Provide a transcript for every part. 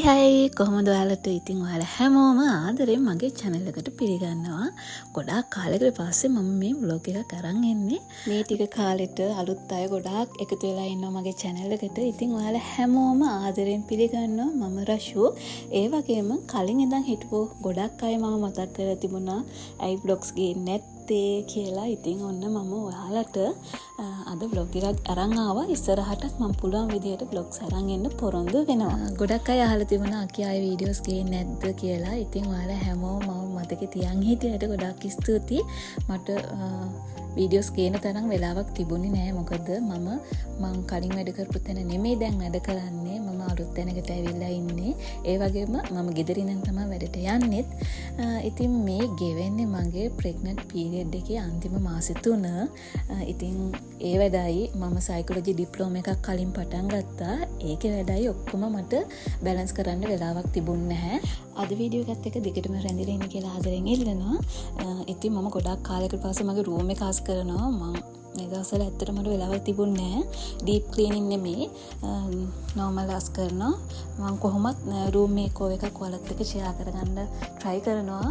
හයි කොහොමද ඔයාලට? ඉතින් ඔයාලා හැමෝම ආදරෙන් මගේ channel එකට පිළිගන්නවා. ගොඩාක් කාලයකට පස්සේ මම මේ vlog එකක් අරන් එන්නේ. මේ ටික කාලෙට අලුත් අය ගොඩාක් එකතු වෙලා ඉන්නවා මගේ channel එකට. ඉතින් ඔයාලා හැමෝම ආදරෙන් පිළිගන්නවා. මම රෂු. ඒ වගේම කලින් ඉඳන් හිටපු ගොඩක් අය මම මතක් කරලා තිබුණා. ඇයි vlogs ගේන්නේ කියලා. ඉතින් ඔන්න මම ඔයාලට අද vlog එකක් අරන් ආවා. ඉස්සරහටත් මම පුළුවන් විදිහට vlogs අරන් එන්න පොරොන්දු වෙනවා. ගොඩක් අය අහලා තිබුණා අකියාගේ වීඩියෝස් ගේන්නේ නැද්ද කියලා. ඉතින් ඔයාලා හැමෝම මම මතකේ තියන් හිටියට ගොඩක් ස්තුතියි. මට වීඩියෝස් ගේන තරම් වෙලාවක් තිබුණේ නැහැ. මොකද මම කලින් වැඩ කරපු තැන නෙමෙයි දැන් වැඩ කරන්නේ. මම අලුත් තැනකට ඇවිල්ලා ඉන්නේ. ඒ වගේම මම ගෙදර ඉඳන් තමයි වැඩට යන්නෙත්. ඉතින් මේ ගෙවෙන්නේ මගේ ප්‍රෙග්නන්ට් පීරියඩ් එකේ අන්තිම මාසෙ 3. ඉතින් ඒ වැඩයි මම සයිකොලොජි ඩිප්ලෝමා එකක් කලින් පටන් ගත්තා. ඒකේ වැඩයි ඔක්කොම මට බැලන්ස් කරන්න වෙලාවක් තිබුණේ නැහැ. අද වීඩියෝ එකත් එක්ක දිගටම රැඳිලා ඉන්න කියලා ආදරෙන් ඉල්ලනවා. ඉතින් මම ගොඩක් කාලයකට පස්සේ මගේ රූම් එක හස් කරනවා. මම මේ දවස්වල ඇත්තට මට වෙලාවක් තිබුණේ නැහැ. ඩීප් ක්ලීනින් නෙමෙයි නෝමල් හස් කරනවා. මම කොහොමත් රූම් මේකෝ එකක් ඔයාලත් එක්ක ෂෙයා කරගන්න try කරනවා.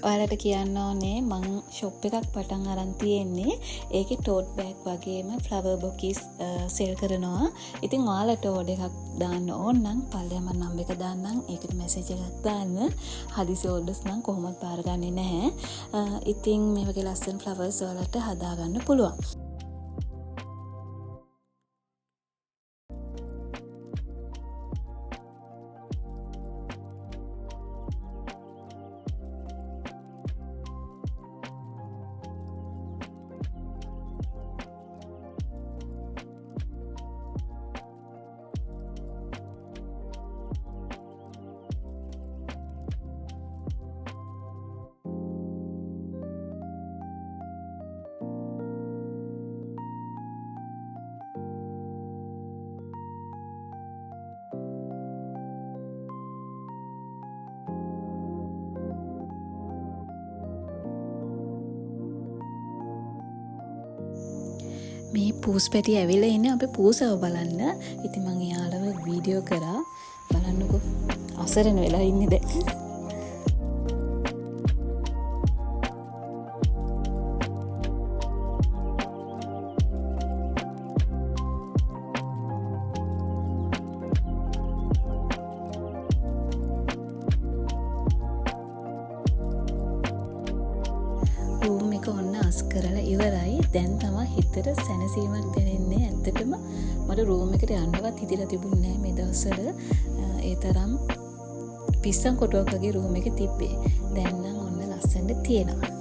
ඔයාලට කියන්න ඕනේ මං ෂොප් එකක් පටන් අරන් තියෙන්නේ. ඒකේ ටෝට් බෑග් වගේම ෆ්ලවර් බොකීස් සෙල් කරනවා. ඉතින් ඔයාලට ඕඩර් එකක් දාන්න ඕන නම් පල්ලෙහාම නම්බර් එක දාන්නම්. ඒකට මැසේජ් එකක් දාන්න. හදිසි ඕඩර්ස් නම් කොහොමවත් බාරගන්නේ නැහැ. ඉතින් මේ වගේ ලස්සන ෆ්ලවර්ස් ඔයාලට හදාගන්න පුළුවන්. මේ පූස් පැටි ඇවිල්ලා ඉන්නේ අපේ පූසව බලන්න. ඉතින් මම එයාලව වීඩියෝ කරා. බලන්නකෝ අසරණ වෙලා ඉන්නේ දැන්. රූම් එක ඔන්න අස් කරලා ඉවරයි. දැන් තමයි හිතට සැනසීමක් දැනෙන්නේ. ඇත්තටම මට රූම් එකට යන්නවත් හිතලා තිබුණේ නැහැ මේ දවස්වල. ඒ තරම් පිස්සන් කොටුවක් වගේ රූම් එක තිබ්බේ. දැන් නම් ඔන්න ලස්සනට තියෙනවා.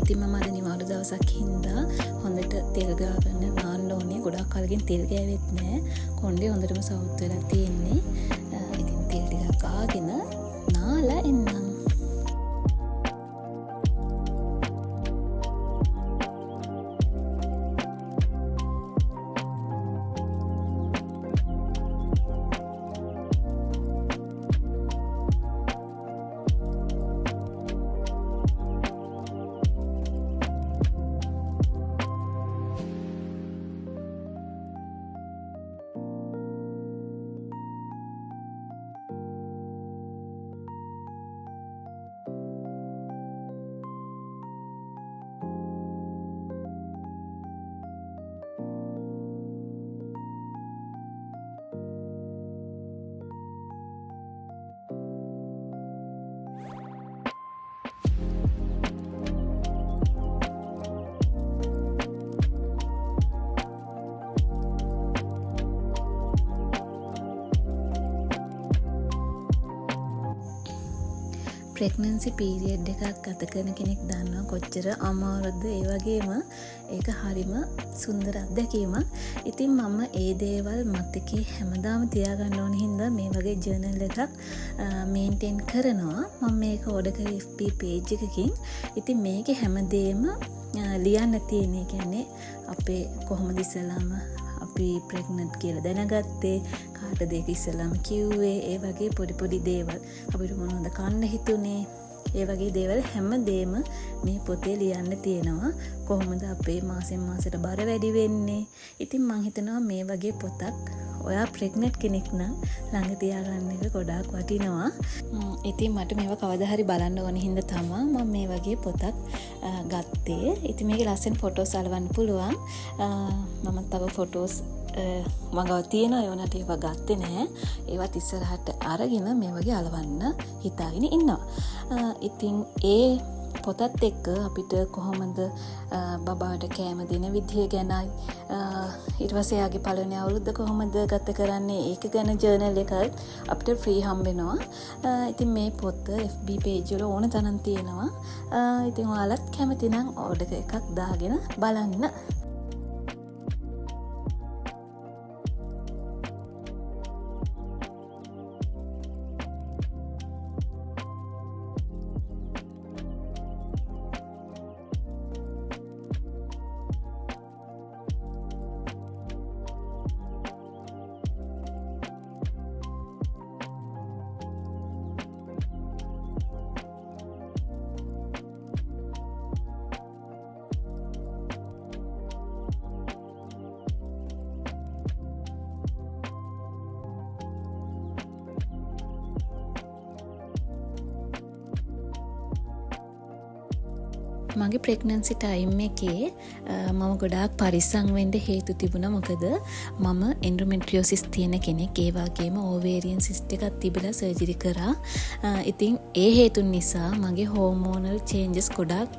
ඉතින් මම අද නිවාඩු දවසක් හින්දා හොඳට තෙල් ගාගෙන නාන්න ඕනේ. ගොඩක් කලකින් තෙල් ගෑවෙත් නැහැ. කොණ්ඩේ හොඳටම සවුත් වෙලා තියෙන්නේ. ඉතින් තෙල් ටිකක් ගාගෙන නාලා එන්නම්. ප්‍රෙග්නන්සි පීරියඩ් එකක් ගත කරන කෙනෙක් දන්නවා කොච්චර අමාරුද. ඒ වගේම ඒක හරිම සුන්දර අත්දැකීමක්. ඉතින් මම ඒ දේවල් මතකේ හැමදාම තියාගන්න ඕන හින්දා මේ වගේ ජර්නල් එකක් මේන්ටේන් කරනවා. මම මේක ඕඩර් කරේ FB page එකකින්. ඉතින් මේකේ හැමදේම ලියන්න තියෙන. ඒ කියන්නේ අපේ කොහොමද ඉස්සලාම අපි ප්‍රෙග්නන්ට් කියලා දැනගත්තේ, කාටද ඒක ඉස්සලාම කිව්වේ, ඒ වගේ පොඩි පොඩි දේවල්, අපිට මොනවද කන්න හිතුනේ, ඒ වගේ දේවල් හැමදේම මේ පොතේ ලියන්න තියෙනවා. කොහොමද අපේ මාසෙන් මාසෙට බර වැඩි වෙන්නේ. ඉතින් මං හිතනවා මේ වගේ පොතක් ඔයා ප්‍රෙග්නන්ට් කෙනෙක් නම් ළඟ තියාගන්න එක ගොඩාක් වටිනවා. ඉතින් මට මේවා කවදා හරි බලන්න ඕන හින්දා තමයි මම මේ වගේ පොතක් ගත්තේ. ඉතින් මේකේ ලස්සන ෆොටෝස් අලවන්න පුළුවන්. මම තව ෆොටෝස් මගව තියෙනවා. ඒවනට ඒවා ගත්තේ නැහැ. ඒවත් ඉස්සරහට අරගෙන මේ වගේ අලවන්න හිතාගෙන ඉන්නවා. ඉතින් ඒ පොතත් එක්ක අපිට කොහොමද බබාට කෑම දෙන විදිය ගැනයි, ඊට පස්සේ යාගේ පළවෙනි අවුරුද්ද කොහොමද ගත කරන්නේ, ඒක ගැන ජර්නල් එකක් අපිට ෆ්‍රී හම්බෙනවා. ඉතින් මේ පොත FB page වල ඕන තරම් තියෙනවා. ඉතින් ඔයාලත් කැමති නම් ඕඩර් එකක් දාගෙන බලන්න. මගේ ප්‍රෙග්නන්සි ටයිම් එකේ මම ගොඩාක් පරිස්සම් වෙන්න හේතු තිබුණා. මොකද මම එන්ඩෝමෙට්‍රියෝසිස් තියෙන කෙනෙක්. ඒ වගේම ඕවේරියන් සිස්ට් එකක් තිබිලා සර්ජරි කරා. ඉතින් ඒ හේතුන් නිසා මගේ හෝමෝනල් චේන්ජස් ගොඩාක්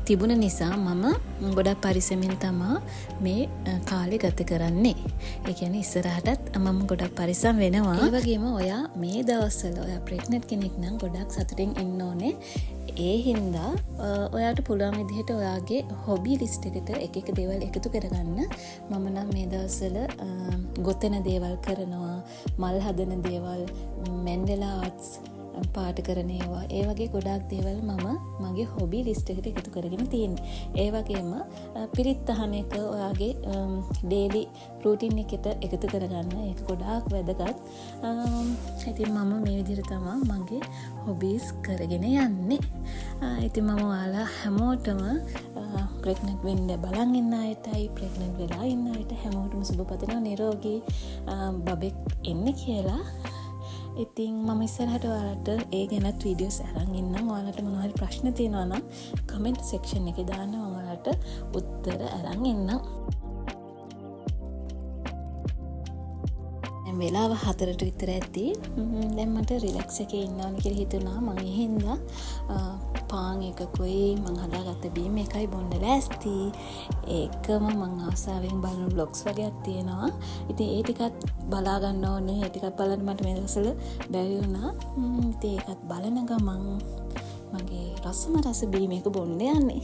තිබුණ නිසා මම ගොඩාක් පරිස්සමෙන් තමයි මේ කාලේ ගත කරන්නේ. ඒ කියන්නේ ඉස්සරහටත් මම ගොඩාක් පරිස්සම් වෙනවා. ඒ වගේම ඔයා මේ දවස්වල ඔයා ප්‍රෙග්නන්ට් කෙනෙක් නම් ගොඩාක් සතුටින් ඉන්න ඕනේ. ඒ හින්දා ඔයාට පුළුවන් විදිහට ඔයාගේ හොබි ලිස්ට් එකට එක දේවල් එකතු කරගන්න. මම නම් මේ දවස්වල ගොතන දේවල් කරනවා, මල් හදන දේවල්, මැන්ඩලා ආර්ට්ස් පාට කරන ඒවා, ඒ වගේ ගොඩාක් දේවල් මම මගේ හොබි ලිස්ට් එකට එකතු කරගෙන තියෙනවා. ඒ වගේම පිරිත් අහන එක ඔයාගේ ඩේලි රූටින් එකට එකතු කරගන්න. ඒක ගොඩාක් වැදගත්. ඉතින් මම මේ විදිහට තමයි මගේ හොබීස් කරගෙන යන්නේ. ඉතින් මම ඔයාලා හැමෝටම ප්‍රෙග්නන්ට් වෙන්න බලන් ඉන්න අයටයි, ප්‍රෙග්නන්ට් වෙලා ඉන්න අයට හැමෝටම සුබ පතනවා නිරෝගී බබෙක් එන්න කියලා. ඉතින් මම ඉස්සරහට ඔයාලට ඒ ගැනත් වීඩියෝස් අරන් ඉන්නම්. ඔයාලට මොනවා හරි ප්‍රශ්න තියෙනවා නම් කමෙන්ට් සෙක්ෂන් එකේ දාන්න. මම ඔයාලට උත්තර අරන් ඉන්නම්. දැන් වෙලාව 4ට විතර ඇති. දැන් මට රිලැක්ස් එකේ ඉන්න ඕන කියලා හිතුණා. මම ඒ හින්දා පාන් එකකුයි මං හදාගත්ත බීම් එකයි බොන්න ලෑස්ති. ඒකම මං ආසාවෙන් බලන vlogs වගේක් තියෙනවා. ඉතින් ඒ ටිකත් බලා ගන්න ඕනේ. ඒ ටිකත් බලන්න මට මේ දවස්වල බැරි වුණා. ඉතින් ඒකත් බලන ගමන් මගේ රස බීම් එක බොන්න යන්නේ.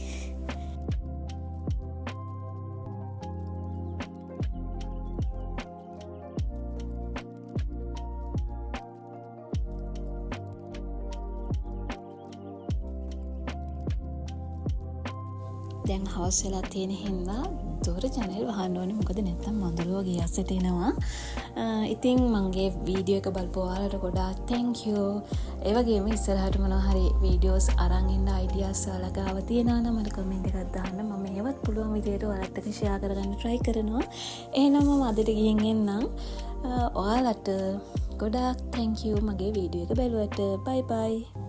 දැන් හවස් වෙලා තියෙන හින්දා දොර ජනෙල් වහන්න ඕනේ. මොකද නැත්තම් මඳුරෝ ගියස්සට එනවා. ඉතින් මගේ වීඩියෝ එක බලපු ඔයාලට ගොඩාක් thank you. ඒ වගේම ඉස්සරහට මොනවා හරි වීඩියෝස් අරන් ඉන්න අයිඩියාස් ඔයාලා ගාව තියෙනවා නම් මට කමෙන්ට් එකක් දාන්න. මම ඒවත් පුළුවන් විදිහට ඔයාලත් එක්ක ෂෙයා කරගන්න try කරනවා. එහෙනම් මම අදට ගිහින් එන්නම්. ඔයාලට ගොඩාක් thank you මගේ වීඩියෝ එක බැලුවට. bye bye.